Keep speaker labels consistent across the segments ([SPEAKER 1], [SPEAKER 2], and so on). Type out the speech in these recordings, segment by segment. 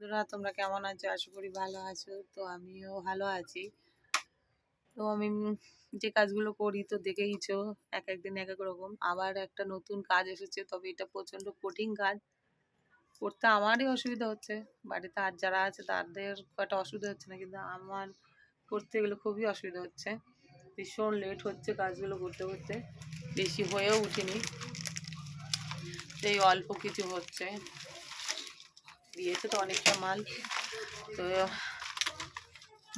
[SPEAKER 1] বন্ধুরা তোমরা কেমন আছো? আশা করি ভালো আছো। তো আমিও ভালো আছি। তো আমি যে কাজগুলো করি তো দেখেইছো, এক এক দিন এক এক রকম। আবার একটা নতুন কাজ এসেছে, তবে এটা প্রচণ্ড কঠিন কাজ। করতে আমারই অসুবিধা হচ্ছে। বাড়িতে আর যারা আছে তাদের খুব একটা অসুবিধা হচ্ছে না, কিন্তু আমার করতে গেলে খুবই অসুবিধা হচ্ছে। ভীষণ লেট হচ্ছে কাজগুলো করতে করতে, বেশি হয়েও উঠিনি, এই অল্প কিছু হচ্ছে। দিয়েছে তো অনেকটা মাল, তো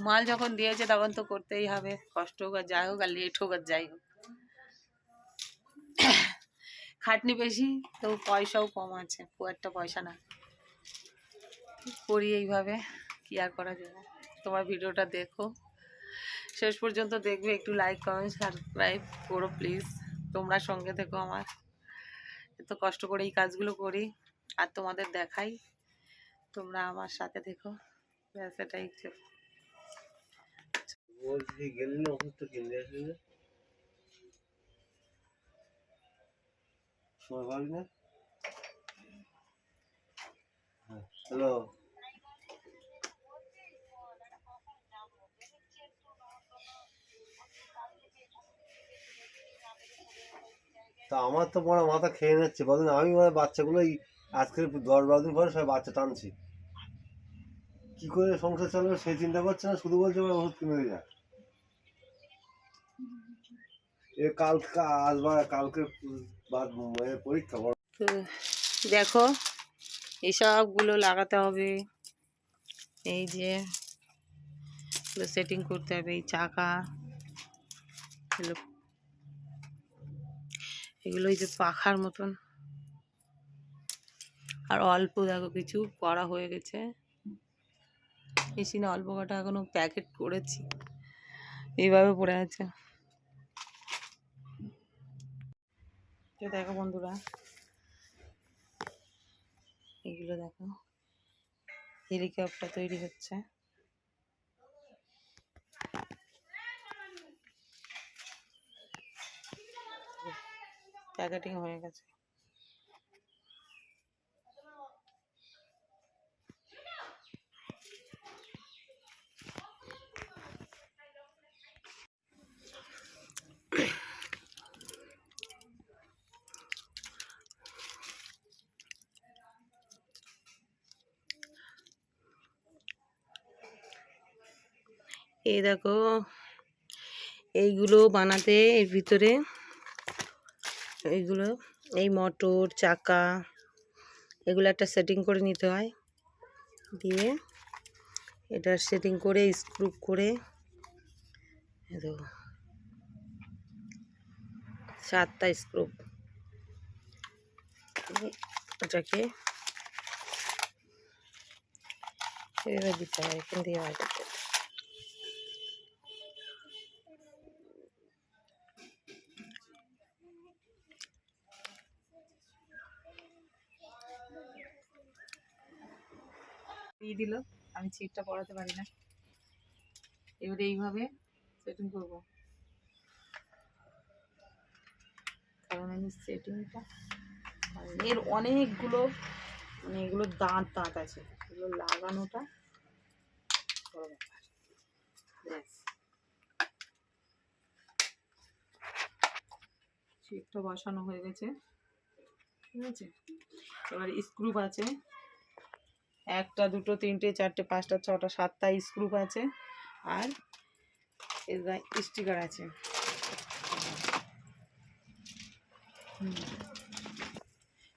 [SPEAKER 1] মাল যখন দিয়েছে তখন তো করতেই হবে, কষ্ট হোক আর যাই হোক, আর লেট হোক আর যাই হোক। খাটনি বেশি তো পয়সাও কম আছে, খুব একটা পয়সা না। করি এইভাবে, কি আর করা যাবে। তোমার ভিডিওটা দেখো, শেষ পর্যন্ত দেখবে, একটু লাইক কমেন্ট সাবস্ক্রাইব করো প্লিজ। তোমরা সঙ্গে থেকো আমার, এত কষ্ট করে এই কাজগুলো করি আর তোমাদের দেখাই, তোমরা আমার সাথে দেখো, ব্যাস এটাই।
[SPEAKER 2] গেলি না ওষুধটা কিনে আসলে সময় পাবি না। হ্যালো, তা আমার তো মনে মাথা খেয়ে নিচ্ছে, বলেন আমি মানে বাচ্চাগুলো আজকে 10-12 দিন পরে সবাই বাচ্চা টানছি, কি করে সংসার চালাবে সেই চিন্তা করছে না, শুধু বলছে ওষুধ কিনে যা। এ কালকে আসবার কালকে বাদ পরীক্ষা বড়।
[SPEAKER 1] তো দেখো, এসবগুলো লাগাতে হবে, এই যে সেটিং করতে হবে, এই চাকা এগুলো, এই যে পাখার মতন। আর অল্প দেখো কিছু করা হয়ে গেছে, মেশিনে অল্প কটা এখনো প্যাকেট করেছি, এইভাবে পড়ে আছে। তো দেখো বন্ধুরা, এগুলো দেখো, হেলিকপ্টার তৈরি হচ্ছে। প্যাকেটিং হয়ে গেছে। এই দেখো, এইগুলো বানাতে এর ভিতরে এইগুলো, এই মোটর চাকা এগুলো একটা সেটিং করে নিতে হয়, দিয়ে এটা সেটিং করে স্ক্রু করে, দেখো 7টা স্ক্রু, এটাকে এভাবে দিতে হয়, এখান দিয়ে হয় দিয়ে দিল। আমি ছিটটা পড়াতে পারি না, এবারে এইভাবে সেটিং করব, কারণ আমি সেটিংটা, এর অনেকগুলো, মানে এগুলো দাঁত দাঁত আছে, এগুলো লাগানোটা বড় ব্যাপার। ব্যাস, ছিটটা বসানো হয়ে গেছে, ঠিক আছে। এবার স্ক্রু আছে, 1টা 2টো 3টে 4টে 5টা 6টা 7টা স্ক্রু আছে, আর এর গায়ে স্টিকার আছে।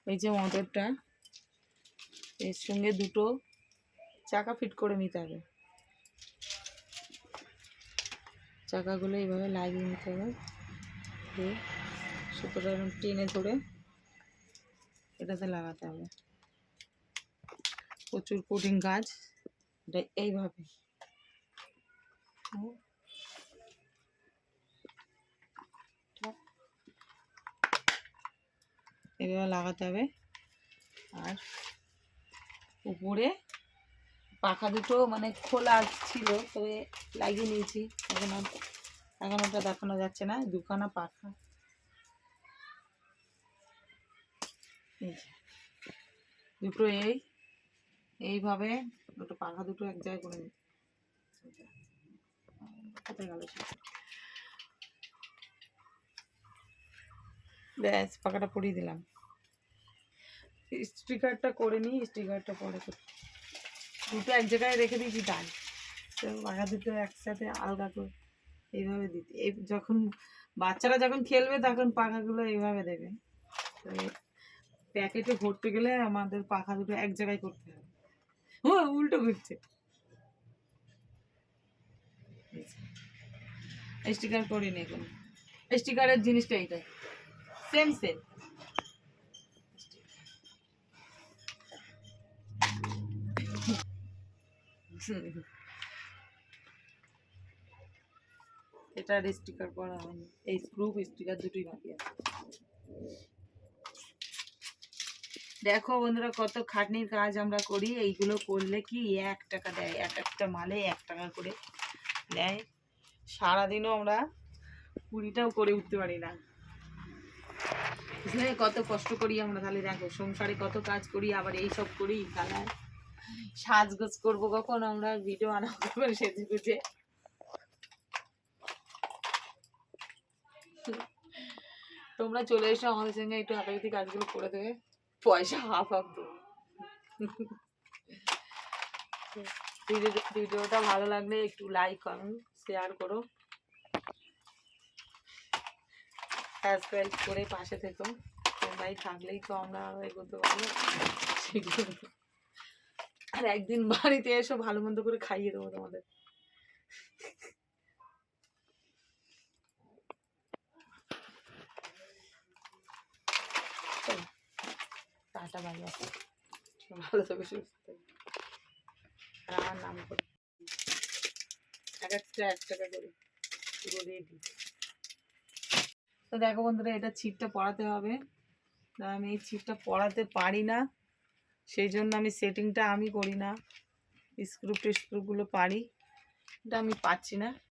[SPEAKER 1] এই যে মোটরটা, এর সঙ্গে 2টো চাকা ফিট করে নিতে হবে, চাকাগুলো এইভাবে লাগিয়ে নিতে হবে, দিয়ে সুতোটা টেনে ধরে এটাতে লাগাতে হবে। প্রচুর কঠিন কাজ এটা, এইভাবে এইভাবে লাগাতে হবে। আর উপরে পাখা দুটো মানে খোলা ছিল, তবে লাগিয়ে নিয়েছি, এখন ওটা দেখানো যাচ্ছে না, 2খানা পাখা, এই যে দুটো, এই এইভাবে দুটো পাখা দুটো এক জায়গায় করে নিই। কোথায় গেল সে? ব্যাস পাখাটা পরিয়ে দিলাম। স্টিকারটা করে নিই, স্টিকারটা পরে করি। দুটো এক জায়গায় রেখে দিয়েছি তাই তো পাখা দুটো একসাথে আলাদা করে এইভাবে দিতে। এই যখন বাচ্চারা যখন খেলবে তখন পাখাগুলো এইভাবে দেবে। তো প্যাকেটে ভরতে গেলে আমাদের পাখা দুটো এক জায়গায় করতে হবে। ও উল্টো ঘুরছে। স্টিকার করিনি এখন। স্টিকারের জিনিসটা এইটাই সেম সেম। এটার স্টিকার করা হয়নি, এই স্ক্রু স্টিকার দুটোই বাকি আছে। দেখো বন্ধুরা কত খাটনির কাজ আমরা করি। এইগুলো করলে কি 1 টাকা দেয়, এক একটা মালে 1 টাকা করে দেয়। সারাদিনও আমরা 20টাও করে উঠতে পারি না। বুঝলে কত কষ্ট করি আমরা। তাহলে দেখো সংসারে কত কাজ করি, আবার এইসব করি। তাহলে সাজগোজ করবো কখন, আমরা ভিডিও আনা করবো সেজে গুজে। তোমরা চলে এসো আমাদের সঙ্গে, একটু হাতাহাতি কাজগুলো করে দেবে, পয়সা হাফ হাফ দেবো। ভিডিওটা ভালো লাগলে একটু লাইক কমেন্ট শেয়ার করো, সাবস্ক্রাইব করে পাশে থেকো। তোমরাই থাকলেই তো আমরা আরো এগোতে পারবো। আর একদিন বাড়িতে এসো, ভালো মন্দ করে খাইয়ে দেবো তোমাদের। চলো টাটা বাই বাই, ভালো থাকো সুস্থ থাকো। আর আমার নাম করে এক একটা 1 টাকা করে পুরো রেডি। তো দেখো বন্ধুরা, এটা ছিটটা পড়াতে হবে। আমি এই ছিটটা পড়াতে পারি না, সেই জন্য আমি সেটিংটা আমি করি না। স্ক্রু টিস্ক্রুগুলো পারি, এটা আমি পাচ্ছি না।